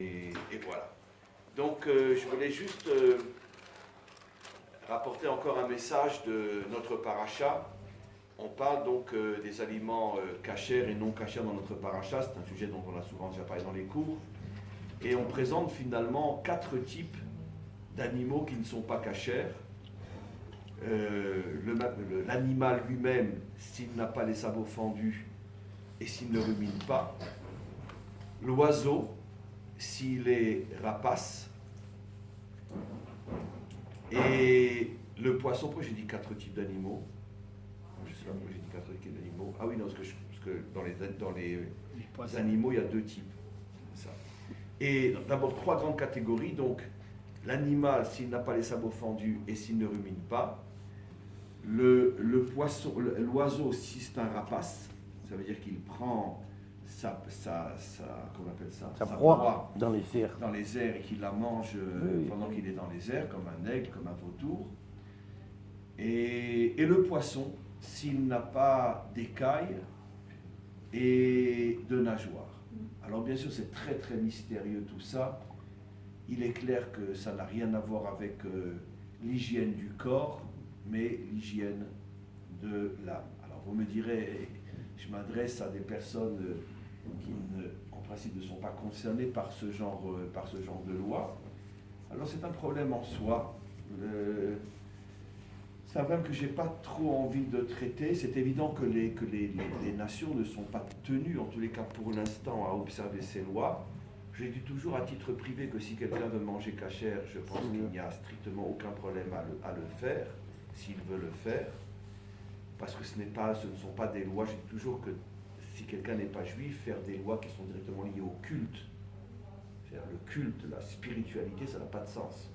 Et voilà. Donc je voulais juste rapporter encore un message de notre paracha. On parle donc des aliments cachers et non cachers dans notre paracha. C'est un sujet dont on a souvent déjà parlé dans les cours. Et on présente finalement 4 types d'animaux qui ne sont pas cachers. L'animal lui-même, s'il n'a pas les sabots fendus et s'il ne rumine pas. L'oiseau, s'il est rapace. Et le poisson, pourquoi j'ai dit 4 types d'animaux? Je sais pas pourquoi j'ai dit 4 types d'animaux. Ah oui, non, parce que dans les animaux, il y a 2 types. Ça. Et d'abord 3 grandes catégories. Donc, l'animal, s'il n'a pas les sabots fendus et s'il ne rumine pas. L'oiseau, si c'est un rapace, ça veut dire qu'il prend comment on appelle ça, sa proie dans les airs. Dans les airs et qu'il la mange pendant qu'il est dans les airs, comme un aigle, comme un vautour. Et le poisson, s'il n'a pas d'écailles et de nageoires. Alors bien sûr, c'est très très mystérieux tout ça. Il est clair que ça n'a rien à voir avec l'hygiène du corps, mais l'hygiène de l'âme. Alors vous me direz, je m'adresse à des personnes qui en principe ne sont pas concernées par ce genre de loi. Alors c'est un problème en soi. C'est un problème que je n'ai pas trop envie de traiter. C'est évident que les nations ne sont pas tenues, en tous les cas pour l'instant, à observer ces lois. Je dis toujours à titre privé que si quelqu'un veut manger cachère, je pense qu'il n'y a strictement aucun problème à le faire, s'il veut le faire, parce que ce ne sont pas des lois. Je dis toujours que si quelqu'un n'est pas juif, faire des lois qui sont directement liées au culte, c'est-à-dire le culte, la spiritualité, ça n'a pas de sens.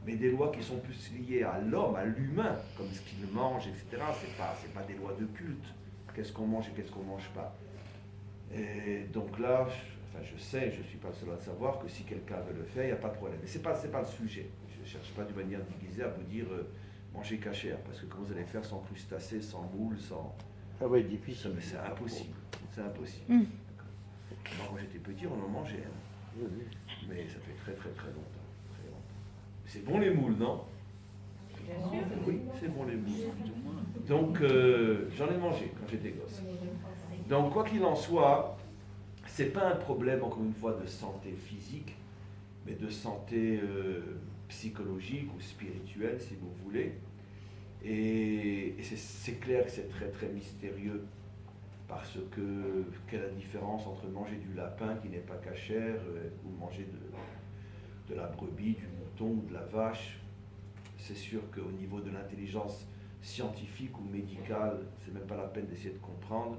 Mais des lois qui sont plus liées à l'homme, à l'humain, comme ce qu'il mange, etc., c'est pas des lois de culte. Qu'est-ce qu'on mange et qu'est-ce qu'on ne mange pas. Et donc là, je sais, je ne suis pas le seul à savoir que si quelqu'un veut le faire, il n'y a pas de problème. Mais ce n'est pas le sujet. Je ne cherche pas d'une manière déguisée à vous dire manger cachère, parce que comment vous allez faire sans crustacés, sans moules, sans... Ça va être difficile. Mais c'est impossible. C'est impossible. Mmh. Moi, quand j'étais petit, on en mangeait. Hein. Mais ça fait très très très longtemps. C'est bon les moules, non? Oui, c'est bon les moules. Donc, j'en ai mangé quand j'étais gosse. Donc, quoi qu'il en soit, c'est pas un problème, encore une fois, de santé physique, mais de santé psychologique ou spirituelle, si vous voulez. Et c'est clair que c'est très très mystérieux, parce que quelle est la différence entre manger du lapin qui n'est pas cachère ou manger de la brebis, du mouton ou de la vache. C'est sûr qu'au niveau de l'intelligence scientifique ou médicale, c'est même pas la peine d'essayer de comprendre,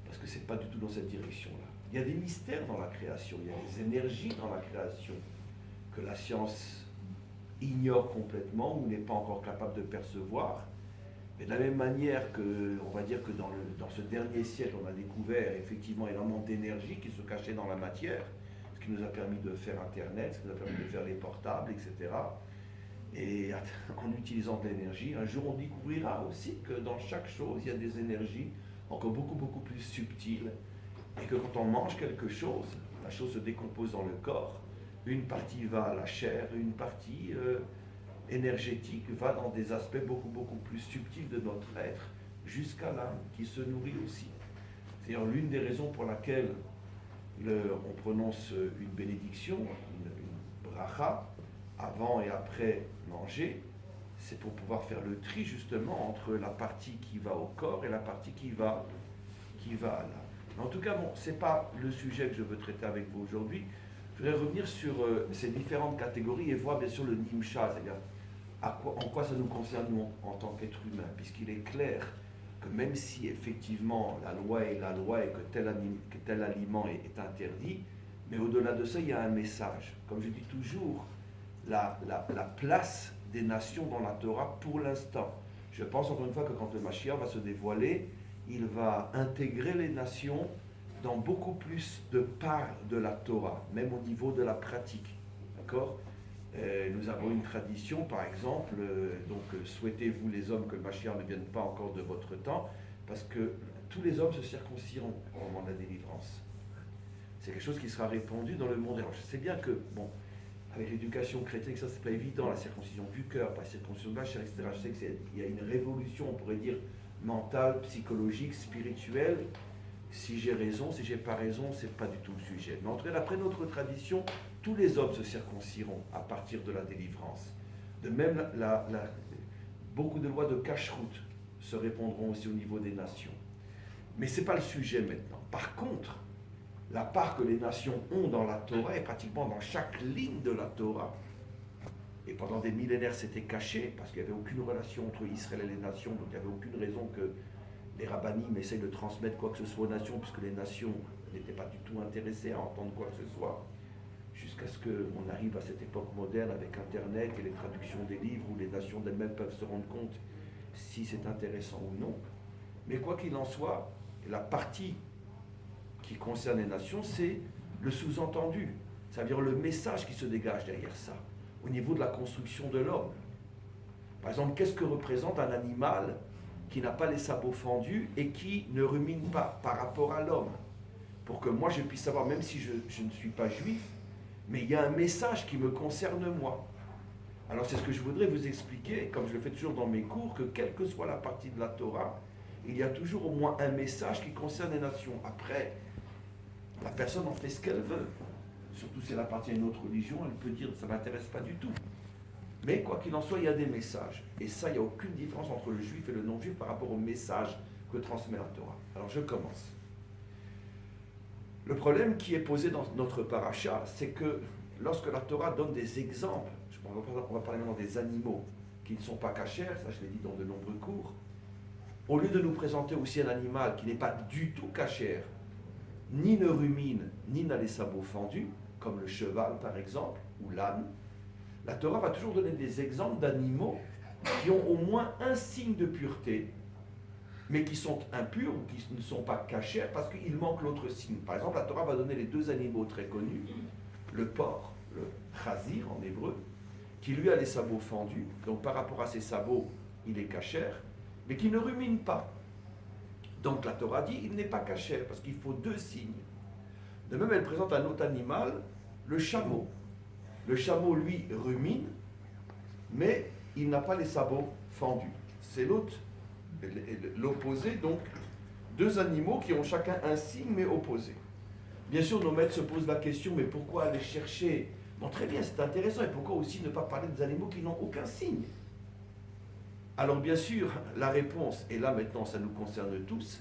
parce que c'est pas du tout dans cette direction-là. Il y a des mystères dans la création, il y a des énergies dans la création que la science ignore complètement ou n'est pas encore capable de percevoir. Mais de la même manière que, on va dire que dans ce dernier siècle, on a découvert effectivement énormément d'énergie qui se cachait dans la matière, ce qui nous a permis de faire Internet, ce qui nous a permis de faire les portables, etc. Et en utilisant de l'énergie, un jour on découvrira aussi que dans chaque chose, il y a des énergies encore beaucoup, beaucoup plus subtiles. Et que quand on mange quelque chose, la chose se décompose dans le corps. Une partie va à la chair, une partie énergétique va dans des aspects beaucoup, beaucoup plus subtils de notre être, jusqu'à l'âme qui se nourrit aussi. C'est l'une des raisons pour laquelle on prononce une bénédiction, une bracha, avant et après manger, c'est pour pouvoir faire le tri justement entre la partie qui va au corps et la partie qui va à l'âme. En tout cas, bon, ce n'est pas le sujet que je veux traiter avec vous aujourd'hui. Je voudrais revenir sur ces différentes catégories et voir bien sûr le nimsha, c'est-à-dire en quoi ça nous concerne nous en tant qu'être humain, puisqu'il est clair que même si effectivement la loi est la loi et que tel aliment est interdit, mais au-delà de ça, il y a un message. Comme je dis toujours, la place des nations dans la Torah pour l'instant. Je pense encore une fois que quand le Mashiach va se dévoiler, il va intégrer les nations dans beaucoup plus de parts de la Torah, même au niveau de la pratique. D'accord ? Nous avons une tradition, par exemple, souhaitez-vous les hommes que le Mashiach ne vienne pas encore de votre temps, parce que tous les hommes se circonciront au moment de la délivrance. C'est quelque chose qui sera répandu dans le monde. Alors je sais bien que, bon, avec l'éducation chrétienne, ça c'est pas évident, la circoncision du cœur, pas la circoncision de la chair, etc. Je sais qu'il y a une révolution, on pourrait dire, mentale, psychologique, spirituelle. Si j'ai raison, si j'ai pas raison, c'est pas du tout le sujet. Mais en tout cas, d'après notre tradition, tous les hommes se circonciront à partir de la délivrance. De même, beaucoup de lois de cache-route se répondront aussi au niveau des nations. Mais ce n'est pas le sujet maintenant. Par contre, la part que les nations ont dans la Torah est pratiquement dans chaque ligne de la Torah. Et pendant des millénaires, c'était caché, parce qu'il n'y avait aucune relation entre Israël et les nations, donc il n'y avait aucune raison que les rabbinim essayent de transmettre quoi que ce soit aux nations, puisque les nations n'étaient pas du tout intéressées à entendre quoi que ce soit, jusqu'à ce qu'on arrive à cette époque moderne avec Internet et les traductions des livres, où les nations d'elles-mêmes peuvent se rendre compte si c'est intéressant ou non. Mais quoi qu'il en soit, la partie qui concerne les nations, c'est le sous-entendu, c'est-à-dire le message qui se dégage derrière ça, au niveau de la construction de l'homme. Par exemple, qu'est-ce que représente un animal qui n'a pas les sabots fendus et qui ne rumine pas par rapport à l'homme? Pour que moi je puisse savoir, même si je ne suis pas juif, mais il y a un message qui me concerne moi. Alors c'est ce que je voudrais vous expliquer, comme je le fais toujours dans mes cours, que quelle que soit la partie de la Torah, il y a toujours au moins un message qui concerne les nations. Après, la personne en fait ce qu'elle veut. Surtout si elle appartient à une autre religion, elle peut dire « ça ne m'intéresse pas du tout ». Mais quoi qu'il en soit, il y a des messages. Et ça, il n'y a aucune différence entre le juif et le non-juif par rapport au message que transmet la Torah. Alors je commence. Le problème qui est posé dans notre paracha, c'est que lorsque la Torah donne des exemples, on va parler maintenant des animaux qui ne sont pas cachers, ça je l'ai dit dans de nombreux cours, au lieu de nous présenter aussi un animal qui n'est pas du tout cachère, ni ne rumine, ni n'a les sabots fendus, comme le cheval par exemple, ou l'âne, la Torah va toujours donner des exemples d'animaux qui ont au moins un signe de pureté, mais qui sont impurs ou qui ne sont pas cachers parce qu'il manque l'autre signe. Par exemple, la Torah va donner les deux animaux très connus, le porc, le chazir en hébreu, qui lui a les sabots fendus, donc par rapport à ses sabots, il est cachère, mais qui ne rumine pas. Donc la Torah dit, il n'est pas cachère, parce qu'il faut deux signes. De même, elle présente un autre animal, le chameau. Le chameau, lui, rumine, mais il n'a pas les sabots fendus. C'est l'opposé, donc, deux animaux qui ont chacun un signe, mais opposés. Bien sûr, nos maîtres se posent la question, mais pourquoi aller chercher... Bon, très bien, c'est intéressant, et pourquoi aussi ne pas parler des animaux qui n'ont aucun signe? Alors, bien sûr, la réponse, et là, maintenant, ça nous concerne tous,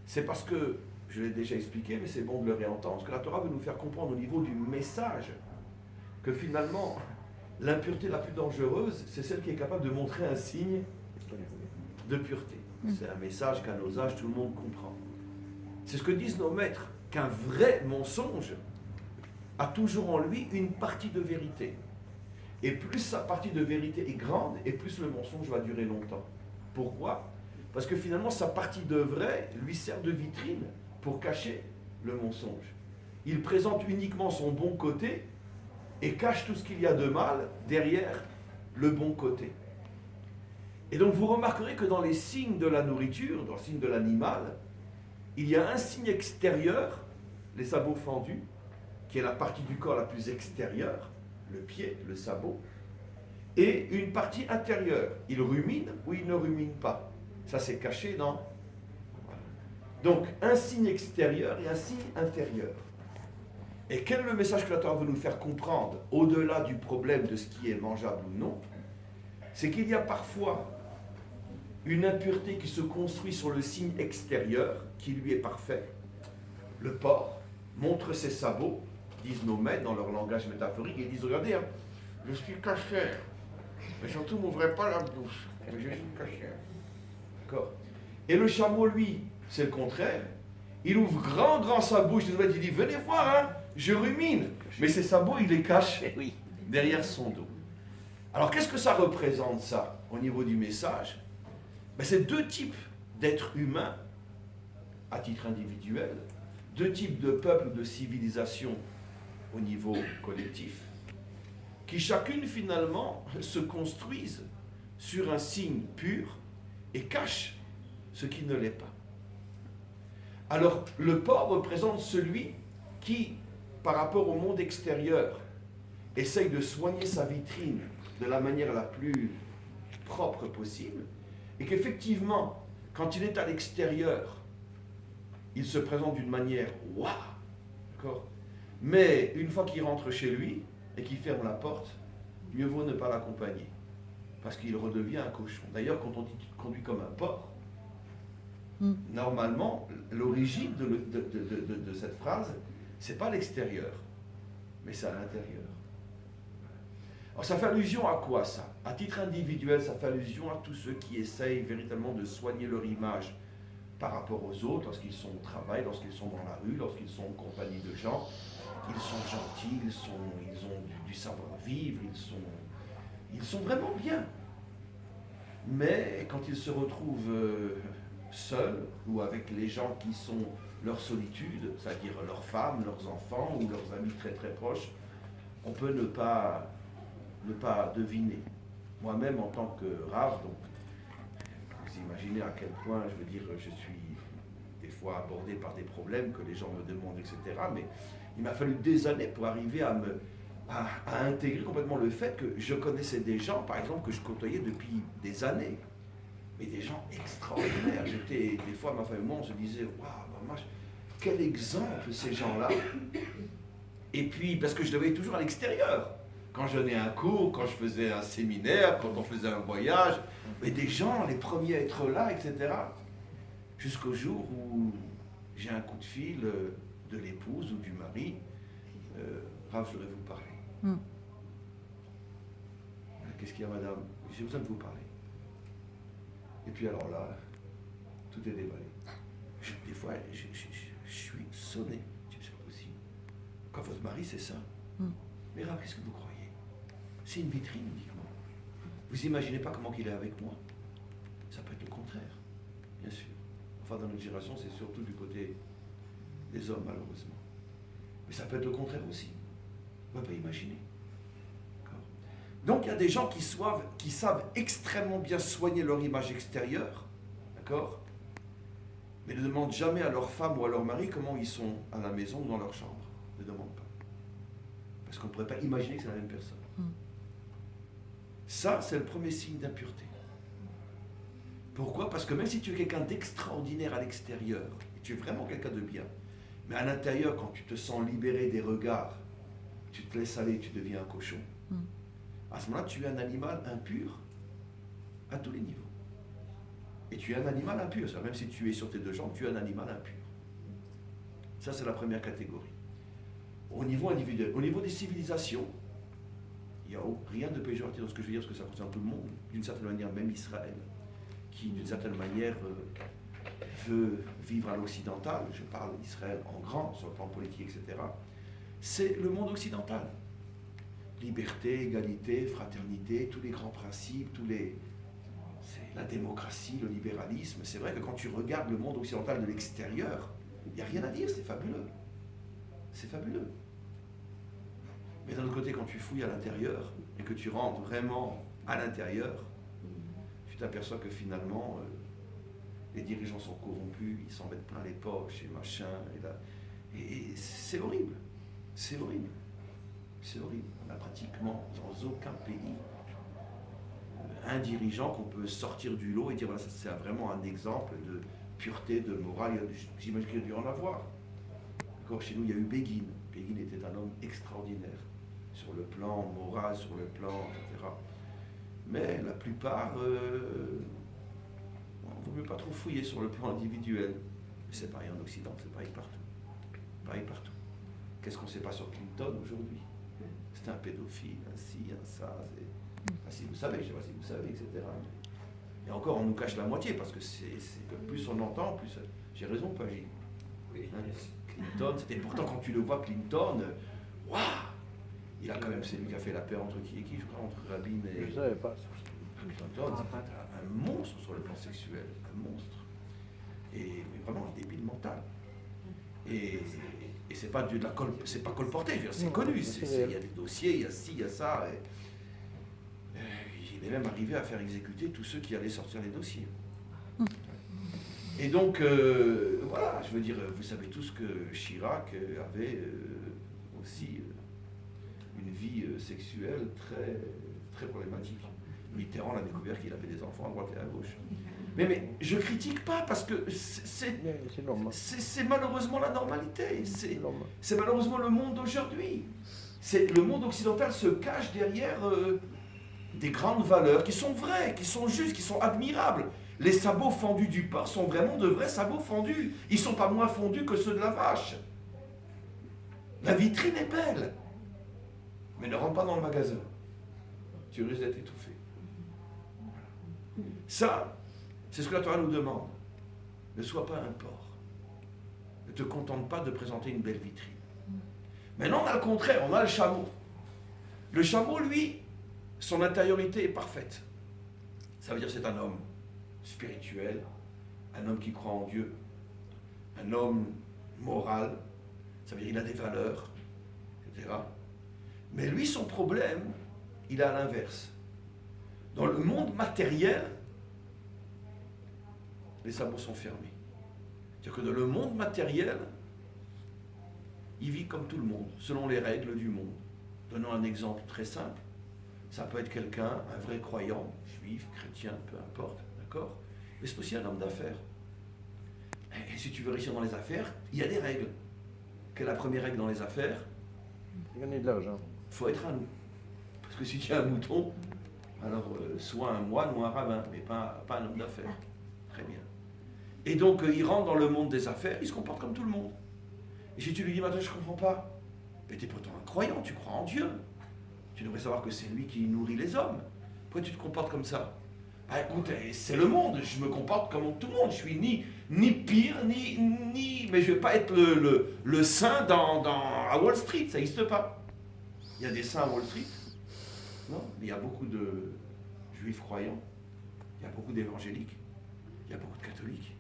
c'est parce que, je l'ai déjà expliqué, mais c'est bon de le réentendre, parce que la Torah veut nous faire comprendre au niveau du message que finalement, l'impureté la plus dangereuse, c'est celle qui est capable de montrer un signe de pureté. C'est un message qu'à nos âges, tout le monde comprend. C'est ce que disent nos maîtres, qu'un vrai mensonge a toujours en lui une partie de vérité. Et plus sa partie de vérité est grande, et plus le mensonge va durer longtemps. Pourquoi? Parce que finalement, sa partie de vrai lui sert de vitrine pour cacher le mensonge. Il présente uniquement son bon côté et cache tout ce qu'il y a de mal derrière le bon côté. Et donc vous remarquerez que dans les signes de la nourriture, dans le signe de l'animal, il y a un signe extérieur, les sabots fendus, qui est la partie du corps la plus extérieure, le pied, le sabot, et une partie intérieure. Il rumine ou il ne rumine pas. Ça c'est caché, non? Donc un signe extérieur et un signe intérieur. Et quel est le message que la Torah veut nous faire comprendre, au-delà du problème de ce qui est mangeable ou non? C'est qu'il y a parfois une impureté qui se construit sur le signe extérieur, qui lui est parfait. Le porc montre ses sabots, disent nos maîtres dans leur langage métaphorique, et ils disent, regardez, hein, je suis cachère, mais surtout m'ouvrez pas la bouche, mais je suis cachère. D'accord. Et le chameau, lui, c'est le contraire. Il ouvre grand sa bouche, il dit, venez voir, hein, je rumine. Mais ses sabots, il les cache derrière son dos. Alors, qu'est-ce que ça représente, ça, au niveau du message? Ben, c'est deux types d'êtres humains, à titre individuel, deux types de peuples, de civilisations au niveau collectif, qui chacune, finalement, se construisent sur un signe pur et cachent ce qui ne l'est pas. Alors, le porc représente celui qui, par rapport au monde extérieur, essaye de soigner sa vitrine de la manière la plus propre possible, et qu'effectivement, quand il est à l'extérieur, il se présente d'une manière waouh, d'accord. Mais une fois qu'il rentre chez lui et qu'il ferme la porte, mieux vaut ne pas l'accompagner, parce qu'il redevient un cochon. D'ailleurs, quand on dit qu'il conduit comme un porc, normalement, l'origine de cette phrase, c'est pas l'extérieur, mais c'est à l'intérieur. Alors ça fait allusion à quoi ça? À titre individuel, ça fait allusion à tous ceux qui essayent véritablement de soigner leur image par rapport aux autres, lorsqu'ils sont au travail, lorsqu'ils sont dans la rue, lorsqu'ils sont en compagnie de gens. Ils sont gentils, ils ont du savoir-vivre, ils sont vraiment bien. Mais quand ils se retrouvent seuls ou avec les gens qui sont leur solitude, c'est-à-dire leurs femmes, leurs enfants ou leurs amis très très proches, on peut ne pas deviner. Moi-même, en tant que Rav, donc, vous imaginez à quel point, je veux dire, je suis des fois abordé par des problèmes que les gens me demandent, etc. Mais il m'a fallu des années pour arriver à intégrer complètement le fait que je connaissais des gens, par exemple, que je côtoyais depuis des années. Mais des gens extraordinaires. Des fois, ma femme et moi, on se disait, waouh, maman, quel exemple ces gens-là. Et puis, parce que je les voyais toujours à l'extérieur. Quand je donnais un cours, quand je faisais un séminaire, quand on faisait un voyage, mais des gens, les premiers à être là, etc. Jusqu'au jour où j'ai un coup de fil de l'épouse ou du mari. Rav, je voudrais vous parler. Qu'est-ce qu'il y a, madame? J'ai besoin de vous parler. Et puis alors là, tout est déballé. Des fois, je suis sonné. C'est pas possible. Quand votre mari, c'est ça. Mais Rav, qu'est-ce que vous croyez? C'est une vitrine uniquement. Vous imaginez pas comment il est avec moi? Ça peut être le contraire, bien sûr. Enfin, dans notre génération, c'est surtout du côté des hommes, malheureusement. Mais ça peut être le contraire aussi. On ne peut pas imaginer. Donc, il y a des gens qui savent extrêmement bien soigner leur image extérieure, d'accord, mais ne demandent jamais à leur femme ou à leur mari comment ils sont à la maison ou dans leur chambre. Ne demandent pas. Parce qu'on ne pourrait pas imaginer que c'est la même personne. Ça, c'est le premier signe d'impureté. Pourquoi? Parce que même si tu es quelqu'un d'extraordinaire à l'extérieur, et tu es vraiment quelqu'un de bien, mais à l'intérieur, quand tu te sens libéré des regards, tu te laisses aller, tu deviens un cochon. À ce moment-là, tu es un animal impur à tous les niveaux. Et tu es un animal impur. Même si tu es sur tes deux jambes, tu es un animal impur. Ça, c'est la première catégorie. Au niveau individuel. Au niveau des civilisations, il n'y a rien de péjoratif dans ce que je veux dire, parce que ça concerne tout le monde, d'une certaine manière, même Israël, qui d'une certaine manière veut vivre à l'occidental, je parle d'Israël en grand, sur le plan politique, etc., c'est le monde occidental. Liberté, égalité, fraternité, tous les grands principes, c'est la démocratie, le libéralisme. C'est vrai que quand tu regardes le monde occidental de l'extérieur, il n'y a rien à dire, c'est fabuleux. C'est fabuleux. Mais d'un autre côté, quand tu fouilles à l'intérieur et que tu rentres vraiment à l'intérieur, tu t'aperçois que finalement, les dirigeants sont corrompus, ils s'en mettent plein les poches et machin. Et c'est horrible. C'est horrible. C'est horrible. On n'a pratiquement dans aucun pays un dirigeant qu'on peut sortir du lot et dire voilà, ça c'est vraiment un exemple de pureté, de morale. J'imagine qu'il y a dû en avoir. D'accord, chez nous, il y a eu Begin. Begin était un homme extraordinaire sur le plan moral, sur le plan, etc. Mais la plupart, on ne vaut mieux pas trop fouiller sur le plan individuel. Mais c'est pareil en Occident, c'est pareil partout. Pareil partout. Qu'est-ce qu'on ne sait pas sur Clinton aujourd'hui? C'est un pédophile, un ci, un ça. Si vous savez, je ne sais pas si vous savez, etc. Et encore, on nous cache la moitié, parce que c'est que plus on entend, plus... J'ai raison, pas Gilles? Oui. Hein, Clinton, et pourtant quand tu le vois, Clinton, waouh, il a quand même, c'est lui qui a fait la paix entre qui et qui, je crois, entre Rabin et... Je ne savais pas. Clinton, c'est un monstre sur le plan sexuel, un monstre. Et mais vraiment un débile mental. Et c'est pas c'est pas colporté, c'est connu, il y a des dossiers, il y a ci, il y a ça. Il est même arrivé à faire exécuter tous ceux qui allaient sortir les dossiers. Et donc, voilà, je veux dire, vous savez tous que Chirac avait aussi une vie sexuelle très, très problématique. Mitterrand l'a découvert qu'il avait des enfants à droite et à gauche. Mais je critique pas parce que c'est malheureusement la normalité. C'est malheureusement le monde d'aujourd'hui. Le monde occidental se cache derrière des grandes valeurs qui sont vraies, qui sont justes, qui sont admirables. Les sabots fendus du porc sont vraiment de vrais sabots fendus. Ils ne sont pas moins fondus que ceux de la vache. La vitrine est belle. Mais ne rentre pas dans le magasin. Tu risques d'être étouffé. Ça, c'est ce que la Torah nous demande. Ne sois pas un porc. Ne te contente pas de présenter une belle vitrine. Maintenant, on a le contraire, on a le chameau. Le chameau, lui, son intériorité est parfaite. Ça veut dire que c'est un homme spirituel, un homme qui croit en Dieu, un homme moral, ça veut dire qu'il a des valeurs, etc. Mais lui, son problème, il est à l'inverse. Dans le monde matériel, les sabots sont fermés. C'est-à-dire que dans le monde matériel, il vit comme tout le monde, selon les règles du monde. Donnons un exemple très simple. Ça peut être quelqu'un, un vrai croyant, juif, chrétien, peu importe, d'accord? Mais c'est aussi un homme d'affaires. Et si tu veux réussir dans les affaires, il y a des règles. Quelle est la première règle dans les affaires? Gagner de l'argent. Il faut être un loup. Parce que si tu es un mouton, alors soit un moine ou un rabbin, mais pas un homme d'affaires. Très bien. Et donc, il rentre dans le monde des affaires, il se comporte comme tout le monde. Et si tu lui dis, maintenant, je ne comprends pas, mais tu es pourtant un croyant, tu crois en Dieu. Tu devrais savoir que c'est lui qui nourrit les hommes. Pourquoi tu te comportes comme ça? Bah écoute, c'est le monde, je me comporte comme tout le monde. Je suis ni pire, ni... Mais je ne vais pas être le saint à Wall Street, ça n'existe pas. Il y a des saints à Wall Street. Non, mais il y a beaucoup de juifs croyants. Il y a beaucoup d'évangéliques. Il y a beaucoup de catholiques.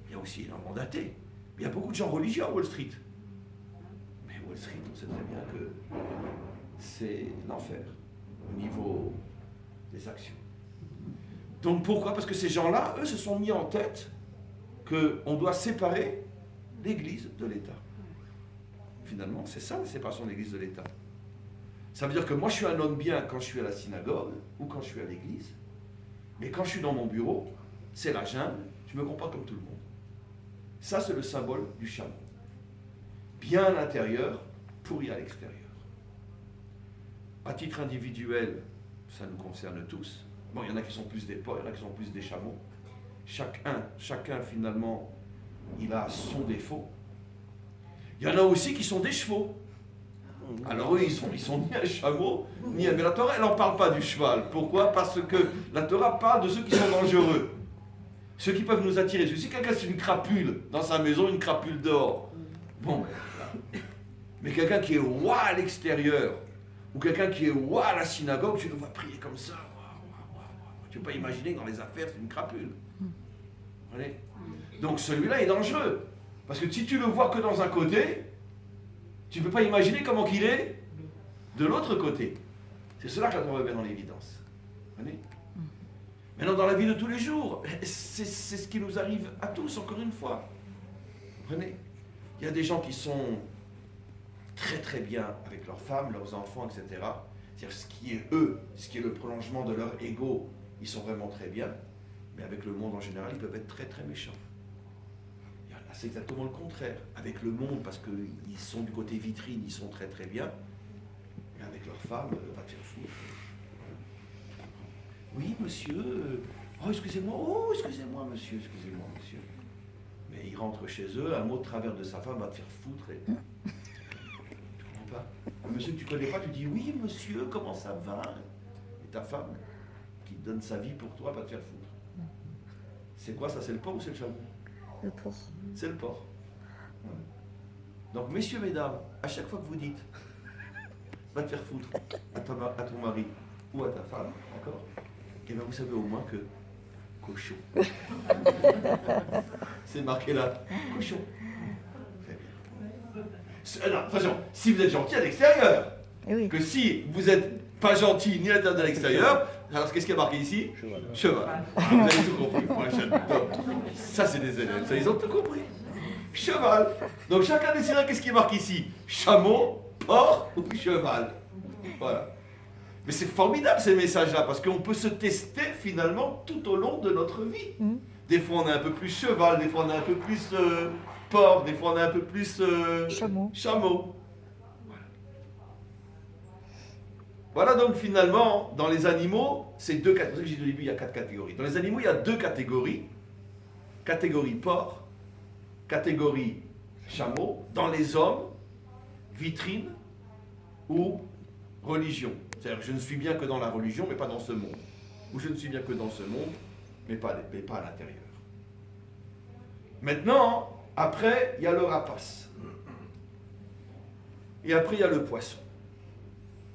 Il y a aussi énormément d'athées. Mais il y a beaucoup de gens religieux à Wall Street. Mais Wall Street, on sait très bien que c'est l'enfer au niveau des actions. Donc pourquoi? Parce que ces gens-là, eux, se sont mis en tête qu'on doit séparer l'Église de l'État. Finalement, c'est ça la séparation de l'Église de l'État. Ça veut dire que moi, je suis un homme bien quand je suis à la synagogue ou quand je suis à l'Église. Mais quand je suis dans mon bureau, c'est la jungle, je me comporte comme tout le monde. Ça, c'est le symbole du chameau. Bien à l'intérieur, pourri à l'extérieur. À titre individuel, ça nous concerne tous. Bon, il y en a qui sont plus des porcs, il y en a qui sont plus des chameaux. Chacun finalement, il a son défaut. Il y en a aussi qui sont des chevaux. Alors eux, ils sont ni un chameau, ni un... Mais la Torah, elle n'en parle pas du cheval. Pourquoi? Parce que la Torah parle de ceux qui sont dangereux. Ceux qui peuvent nous attirer. Si quelqu'un c'est une crapule dans sa maison, une crapule dehors. Bon, mais quelqu'un qui est roi à l'extérieur, ou quelqu'un qui est roi à la synagogue, tu le vois prier comme ça. Tu ne peux pas imaginer que dans les affaires, c'est une crapule. Allez. Donc celui-là est dangereux. Parce que si tu le vois que dans un côté, tu ne peux pas imaginer comment qu'il est de l'autre côté. C'est cela que la Torah met dans l'évidence. Maintenant, dans la vie de tous les jours, c'est ce qui nous arrive à tous, encore une fois. Comprenez? Il y a des gens qui sont très très bien avec leurs femmes, leurs enfants, etc. C'est-à-dire ce qui est eux, ce qui est le prolongement de leur ego, ils sont vraiment très bien. Mais avec le monde en général, ils peuvent être très très méchants. Il y en a, c'est exactement le contraire. Avec le monde, parce qu'ils sont du côté vitrine, ils sont très très bien. Mais avec leurs femmes, va te faire foutre. Oui, monsieur. Oh, excusez-moi, monsieur. Mais ils rentrent chez eux, un mot de travers de sa femme va te faire foutre. Et... Tu comprends pas? Un monsieur que tu connais pas, tu dis oui, monsieur, comment ça va? Et ta femme, qui te donne sa vie pour toi, va te faire foutre. C'est quoi ça? C'est le porc ou c'est le chameau? Le porc. C'est le porc. Ouais. Donc, messieurs, mesdames, à chaque fois que vous dites va te faire foutre à ton mari ou à ta femme, d'accord? Et bien vous savez au moins que cochon. C'est marqué là, cochon. Très bien. Non, attention, si vous êtes gentil à l'extérieur, Oui. que si vous n'êtes pas gentil ni à l'intérieur de l'extérieur, Alors, qu'est-ce qui est marqué ici? Cheval. Cheval. Vous avez tout compris. Moi, j'adore. Ça, c'est des élèves. Ça, ils ont tout compris. Cheval. Donc, chacun décidera qu'est-ce qui est marqué ici. Chameau, porc ou cheval. Voilà. Mais c'est formidable ces messages-là, parce qu'on peut se tester finalement tout au long de notre vie. Des fois, on est un peu plus cheval, des fois, on est un peu plus porc, des fois, on est un peu plus chameau. Voilà donc finalement, dans les animaux, c'est deux catégories. C'est pour ça que j'ai dit au début, il y a 4 catégories. Dans les animaux, il y a 2 catégories. Catégorie porc, catégorie chameau. Dans les hommes, vitrine ou religion. C'est-à-dire que je ne suis bien que dans la religion, mais pas dans ce monde. Ou je ne suis bien que dans ce monde, mais pas à l'intérieur. Maintenant, après, il y a le rapace. Et après, il y a le poisson.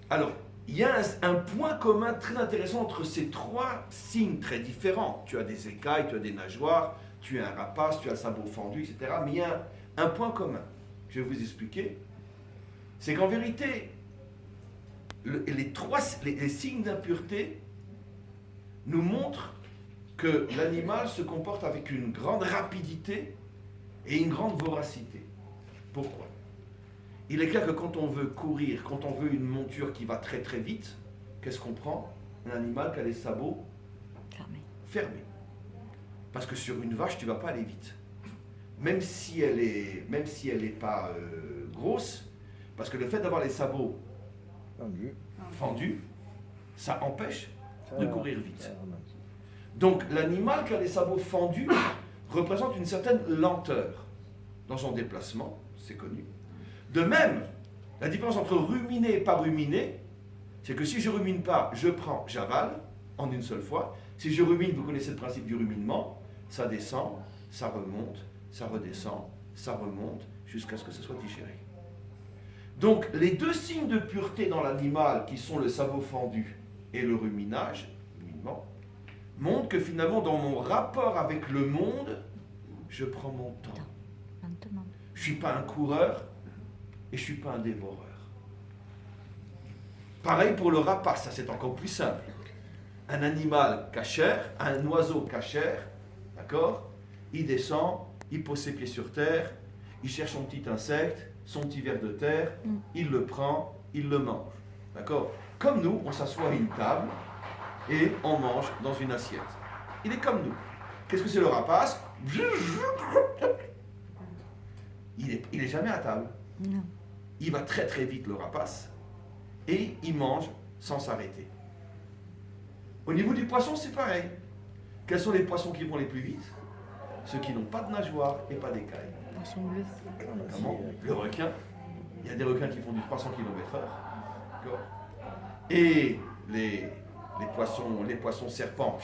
Alors, il y a un point commun très intéressant entre ces 3 signes très différents. Tu as des écailles, tu as des nageoires, tu as un rapace, tu as le sabot fendu, etc. Mais il y a un point commun. Je vais vous expliquer. C'est qu'en vérité, les signes d'impureté nous montrent que l'animal se comporte avec une grande rapidité et une grande voracité. Pourquoi ? Il est clair que quand on veut courir, quand on veut une monture qui va très très vite, qu'est-ce qu'on prend ? Un animal qui a les sabots fermés. Parce que sur une vache, tu ne vas pas aller vite. Même si elle est pas grosse, parce que le fait d'avoir les sabots fendus, ça empêche de courir vite. Donc l'animal qui a les sabots fendus représente une certaine lenteur dans son déplacement, c'est connu. De même, la différence entre ruminer et pas ruminer, c'est que si je rumine pas, j'avale en une seule fois. Si je rumine, vous connaissez le principe du ruminement, ça descend, ça remonte, ça redescend, ça remonte, jusqu'à ce que ce soit digéré. Donc, les 2 signes de pureté dans l'animal, qui sont le sabot fendu et le ruminement, montrent que finalement, dans mon rapport avec le monde, je prends mon temps. Je ne suis pas un coureur et je ne suis pas un dévoreur. Pareil pour le rapace, ça c'est encore plus simple. Un animal cachère, un oiseau cachère, d'accord ? Il descend, il pose ses pieds sur terre, il cherche son petit insecte, son petit ver de terre, il le prend, il le mange. D'accord ? Comme nous, on s'assoit à une table et on mange dans une assiette. Il est comme nous. Qu'est-ce que c'est le rapace ? Il est jamais à table. Non. Il va très très vite le rapace et il mange sans s'arrêter. Au niveau du poisson, c'est pareil. Quels sont les poissons qui vont les plus vite ? Ceux qui n'ont pas de nageoire et pas d'écailles. Poisson bleu. Notamment le requin. Il y a des requins qui font du 300 km/h. D'accord ? Et les poissons serpents,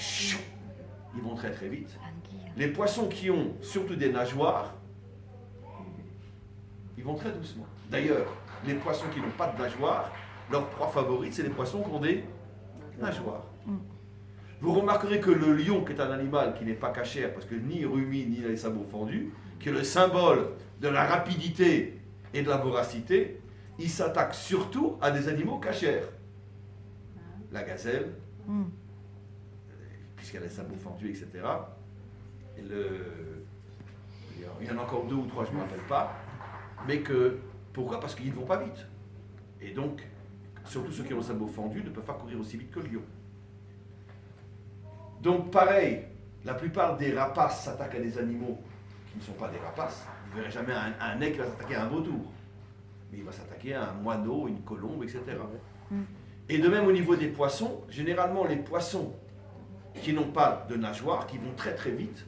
ils vont très très vite. Les poissons qui ont surtout des nageoires, ils vont très doucement. D'ailleurs, les poissons qui n'ont pas de nageoires, leur proie favorite, c'est les poissons qui ont des nageoires. Vous remarquerez que le lion, qui est un animal qui n'est pas cachère, parce que ni il rumine, ni il a les sabots fendus, qui est le symbole de la rapidité et de la voracité, il s'attaque surtout à des animaux cachères. La gazelle, puisqu'elle a les sabots fendus, etc. Et il y en a encore 2 ou 3, je ne me rappelle pas. Mais pourquoi ? Parce qu'ils ne vont pas vite. Et donc, surtout ceux qui ont le sabot fendu ne peuvent pas courir aussi vite que le lion. Donc pareil, la plupart des rapaces s'attaquent à des animaux qui ne sont pas des rapaces. Vous ne verrez jamais un aigle qui va s'attaquer à un vautour. Mais il va s'attaquer à un moineau, une colombe, etc. Et de même au niveau des poissons, généralement les poissons qui n'ont pas de nageoire, qui vont très très vite,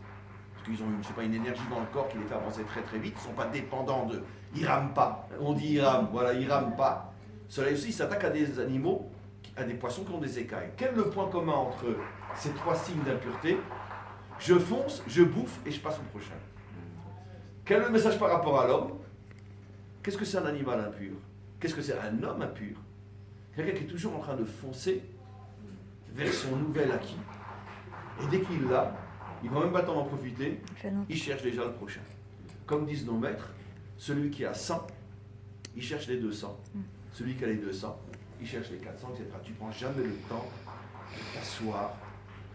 parce qu'ils ont une énergie dans le corps qui les fait avancer très très vite, ils ne sont pas dépendants de... Ils ne rament pas. On dit ils rament, voilà, ils ne rament pas. Cela aussi, ils s'attaquent à des animaux, à des poissons qui ont des écailles. Quel est le point commun entre ces 3 signes d'impureté ? Je fonce, je bouffe et je passe au prochain. Quel est le message par rapport à l'homme ? Qu'est-ce que c'est un animal impur ? Qu'est-ce que c'est un homme impur ? Quelqu'un qui est toujours en train de foncer vers son nouvel acquis. Et dès qu'il l'a, il ne va même pas le temps d'en profiter, il cherche déjà le prochain. Comme disent nos maîtres, celui qui a 100, il cherche les 200. Celui qui a les 200, il cherche les 400, etc. Tu ne prends jamais le temps de t'asseoir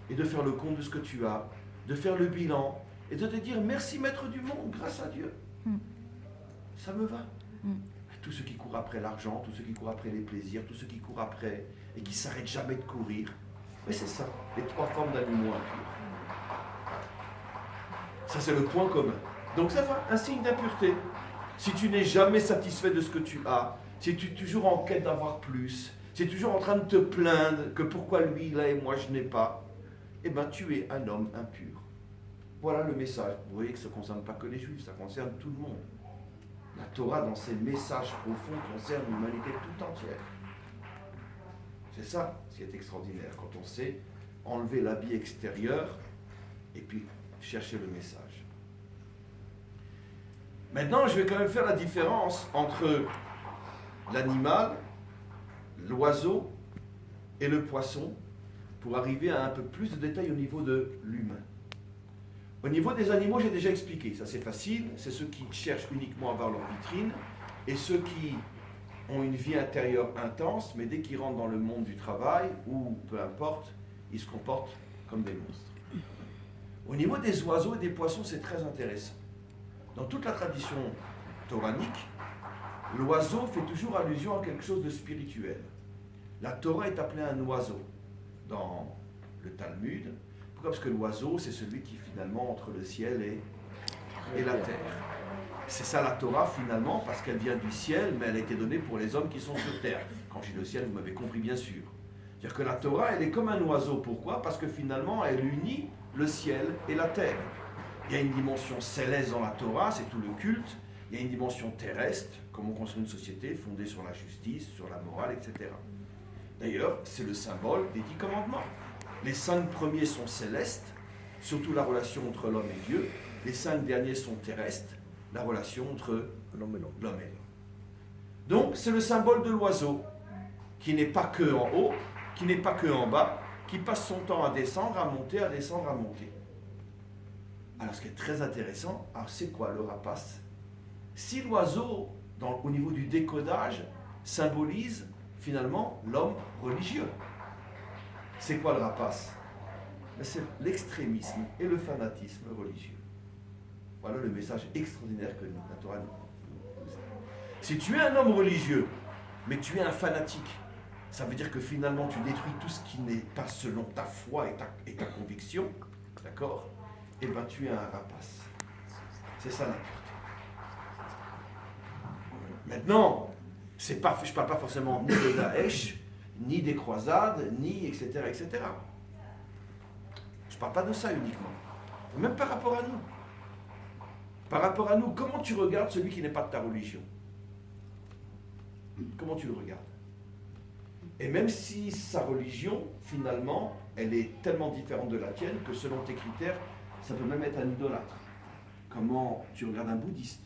et de faire le compte de ce que tu as, de faire le bilan et de te dire merci maître du monde, grâce à Dieu. Ça me va. Tous ceux qui courent après l'argent, tous ceux qui courent après les plaisirs, tous ceux qui courent après et qui ne s'arrêtent jamais de courir. Mais c'est ça, les 3 formes d'animaux impurs. Ça, c'est le point commun. Donc ça va, un signe d'impureté. Si tu n'es jamais satisfait de ce que tu as, si tu es toujours en quête d'avoir plus, si tu es toujours en train de te plaindre que pourquoi lui il a et moi je n'ai pas, eh bien tu es un homme impur. Voilà le message. Vous voyez que ça ne concerne pas que les Juifs, ça concerne tout le monde. La Torah, dans ses messages profonds, concerne l'humanité tout entière. C'est ça ce qui est extraordinaire, quand on sait enlever l'habit extérieur et puis chercher le message. Maintenant, je vais quand même faire la différence entre l'animal, l'oiseau et le poisson pour arriver à un peu plus de détails au niveau de l'humain. Au niveau des animaux, j'ai déjà expliqué, ça c'est facile, c'est ceux qui cherchent uniquement à avoir leur vitrine et ceux qui ont une vie intérieure intense, mais dès qu'ils rentrent dans le monde du travail, ou peu importe, ils se comportent comme des monstres. Au niveau des oiseaux et des poissons, c'est très intéressant. Dans toute la tradition toranique, l'oiseau fait toujours allusion à quelque chose de spirituel. La Torah est appelée un oiseau dans le Talmud. Pourquoi ? Parce que l'oiseau, c'est celui qui finalement entre le ciel et la terre. C'est ça la Torah finalement, parce qu'elle vient du ciel, mais elle a été donnée pour les hommes qui sont sur terre. Quand je dis le ciel, vous m'avez compris bien sûr. C'est-à-dire que la Torah, elle est comme un oiseau. Pourquoi ? Parce que finalement, elle unit le ciel et la terre. Il y a une dimension céleste dans la Torah, c'est tout le culte. Il y a une dimension terrestre, comment construire une société fondée sur la justice, sur la morale, etc. D'ailleurs, c'est le symbole des 10 commandements. Les 5 premiers sont célestes, surtout la relation entre l'homme et Dieu. Les 5 derniers sont terrestres, la relation entre l'homme et l'homme. Donc, c'est le symbole de l'oiseau, qui n'est pas que en haut, qui n'est pas que en bas, qui passe son temps à descendre, à monter, à descendre, à monter. Alors, ce qui est très intéressant, alors c'est quoi le rapace ? Si l'oiseau, au niveau du décodage, symbolise finalement l'homme religieux, c'est quoi le rapace ? C'est l'extrémisme et le fanatisme religieux. Voilà le message extraordinaire que la Torah nous dit. Si tu es un homme religieux, mais tu es un fanatique, ça veut dire que finalement tu détruis tout ce qui n'est pas selon ta foi et ta conviction, d'accord ? Eh bien tu es un rapace. C'est ça la pureté. Maintenant, je ne parle pas forcément ni de Daesh, ni des croisades, ni etc. etc. Je ne parle pas de ça uniquement. Même par rapport à nous. Par rapport à nous, comment tu regardes celui qui n'est pas de ta religion ? Comment tu le regardes ? Et même si sa religion, finalement, elle est tellement différente de la tienne que selon tes critères, ça peut même être un idolâtre. Comment tu regardes un bouddhiste ?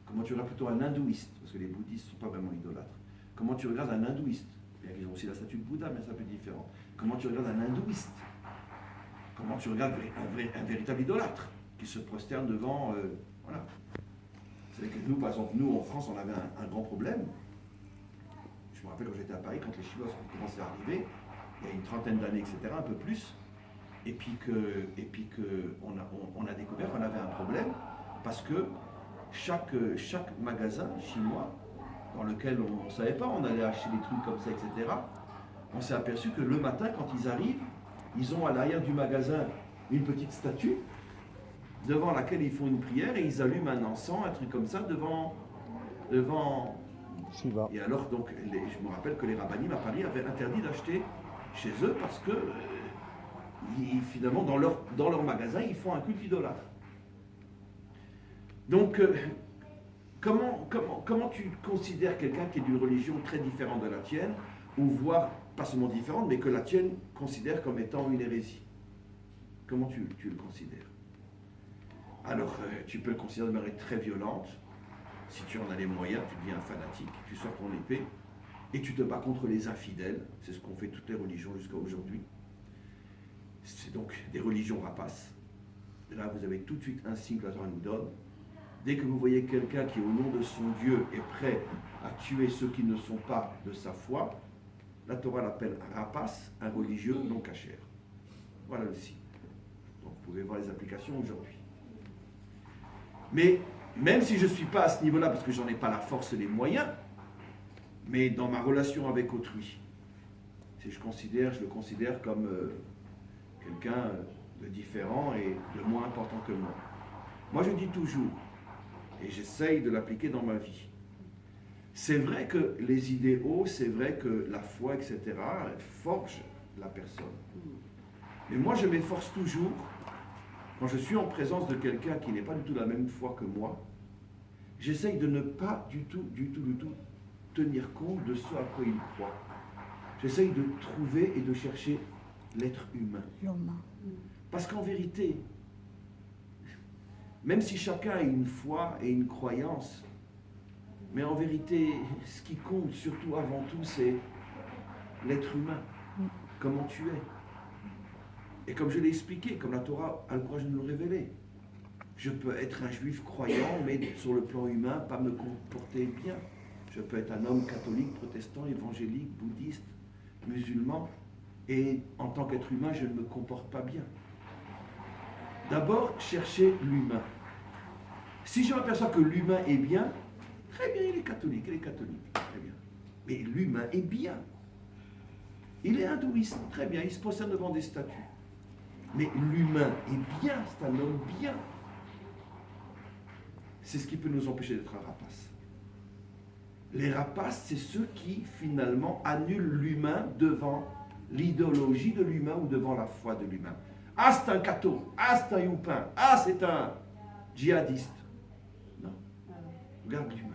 Comment tu regardes plutôt un hindouiste ? Parce que les bouddhistes ne sont pas vraiment idolâtres. Comment tu regardes un hindouiste ? Bien qu'ils ont aussi la statue de Bouddha, mais c'est un peu différent. Comment tu regardes un hindouiste ? Comment tu regardes un véritable idolâtre qui se prosterne devant... voilà. C'est que nous, par exemple, nous en France, on avait un grand problème. Je me rappelle quand j'étais à Paris, quand les Chinois ont commencé à arriver, il y a une trentaine d'années, etc., un peu plus, et puis on a découvert qu'on avait un problème parce que chaque magasin chinois dans lequel on ne savait pas, on allait acheter des trucs comme ça, etc., on s'est aperçu que le matin, quand ils arrivent, ils ont à l'arrière du magasin une petite statue devant laquelle ils font une prière et ils allument un encens, un truc comme ça, devant Shiva. Et alors, donc, je me rappelle que les rabbinim à Paris avaient interdit d'acheter chez eux parce que, finalement, dans leur magasin, ils font un culte idolâtre. Donc, comment tu considères quelqu'un qui est d'une religion très différente de la tienne, ou voire pas seulement différente, mais que la tienne considère comme étant une hérésie ? Comment tu le considères ? Alors, tu peux le considérer de manière très violente. Si tu en as les moyens, tu deviens un fanatique, tu sors ton épée et tu te bats contre les infidèles. C'est ce qu'ont fait toutes les religions jusqu'à aujourd'hui. C'est donc des religions rapaces. Et là, vous avez tout de suite un signe que la Torah nous donne. Dès que vous voyez quelqu'un qui, au nom de son Dieu, est prêt à tuer ceux qui ne sont pas de sa foi, la Torah l'appelle rapace, un religieux non cachère. Voilà le signe. Donc vous pouvez voir les applications aujourd'hui. Mais même si je ne suis pas à ce niveau-là, parce que j'en ai pas la force et les moyens, mais dans ma relation avec autrui, si je le considère comme quelqu'un de différent et de moins important que moi. Moi je dis toujours, et j'essaye de l'appliquer dans ma vie, c'est vrai que les idéaux, c'est vrai que la foi, etc., forgent la personne. Mais moi je m'efforce toujours, quand je suis en présence de quelqu'un qui n'est pas du tout la même foi que moi, j'essaye de ne pas du tout tenir compte de ce à quoi il croit. J'essaye de trouver et de chercher l'être humain. Parce qu'en vérité, même si chacun a une foi et une croyance, mais en vérité, ce qui compte surtout avant tout, c'est l'être humain, comment tu es. Et comme je l'ai expliqué, comme la Torah a le courage de nous le révéler, je peux être un juif croyant, mais sur le plan humain, pas me comporter bien. Je peux être un homme catholique, protestant, évangélique, bouddhiste, musulman, et en tant qu'être humain, je ne me comporte pas bien. D'abord, chercher l'humain. Si je m'aperçois que l'humain est bien, très bien, il est catholique, très bien. Mais l'humain est bien. Il est hindouiste, très bien, il se posterne devant des statues. Mais l'humain est bien, c'est un homme bien. C'est ce qui peut nous empêcher d'être un rapace. Les rapaces, c'est ceux qui, finalement, annulent l'humain devant l'idéologie de l'humain ou devant la foi de l'humain. Ah, c'est un catho. Ah, c'est un youpin. Ah, c'est un djihadiste. Non. Regarde l'humain.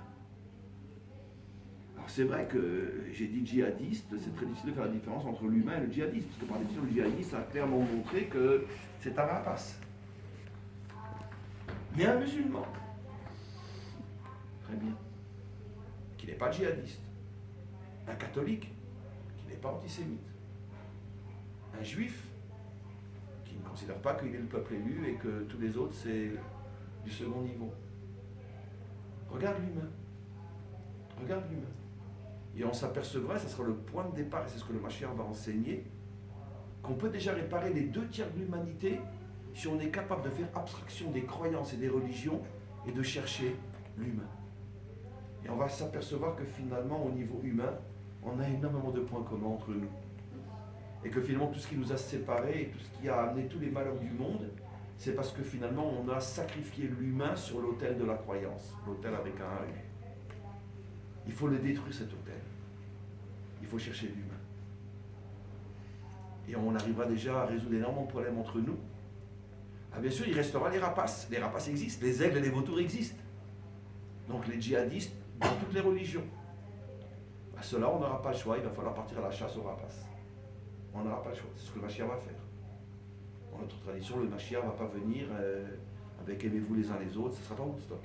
Alors, c'est vrai que j'ai dit djihadiste, c'est très difficile de faire la différence entre l'humain et le djihadiste, parce que par définition, le djihadiste a clairement montré que c'est un rapace. Mais un musulman, très bien, qui n'est pas djihadiste, un catholique, qui n'est pas antisémite, un juif, qui ne considère pas qu'il est le peuple élu et que tous les autres, c'est du second niveau. Regarde l'humain. Regarde l'humain. Et on s'apercevra, ça sera le point de départ, et c'est ce que le Mashiach va enseigner, qu'on peut déjà réparer les 2/3 de l'humanité si on est capable de faire abstraction des croyances et des religions et de chercher l'humain. Et on va s'apercevoir que finalement, au niveau humain, on a énormément de points communs entre nous. Et que finalement, tout ce qui nous a séparés et tout ce qui a amené tous les malheurs du monde, c'est parce que finalement, on a sacrifié l'humain sur l'autel de la croyance. L'autel avec un A. Il faut le détruire, cet autel. Il faut chercher l'humain. Et on arrivera déjà à résoudre énormément de problèmes entre nous. Ah, bien sûr, il restera les rapaces. Les rapaces existent, les aigles et les vautours existent. Donc les djihadistes dans toutes les religions. À cela, on n'aura pas le choix, il va falloir partir à la chasse aux rapaces. On n'aura pas le choix, c'est ce que le Mashiach va faire. Dans notre tradition, le Mashiach ne va pas venir avec aimez-vous les uns les autres, ce ne sera pas Woodstock.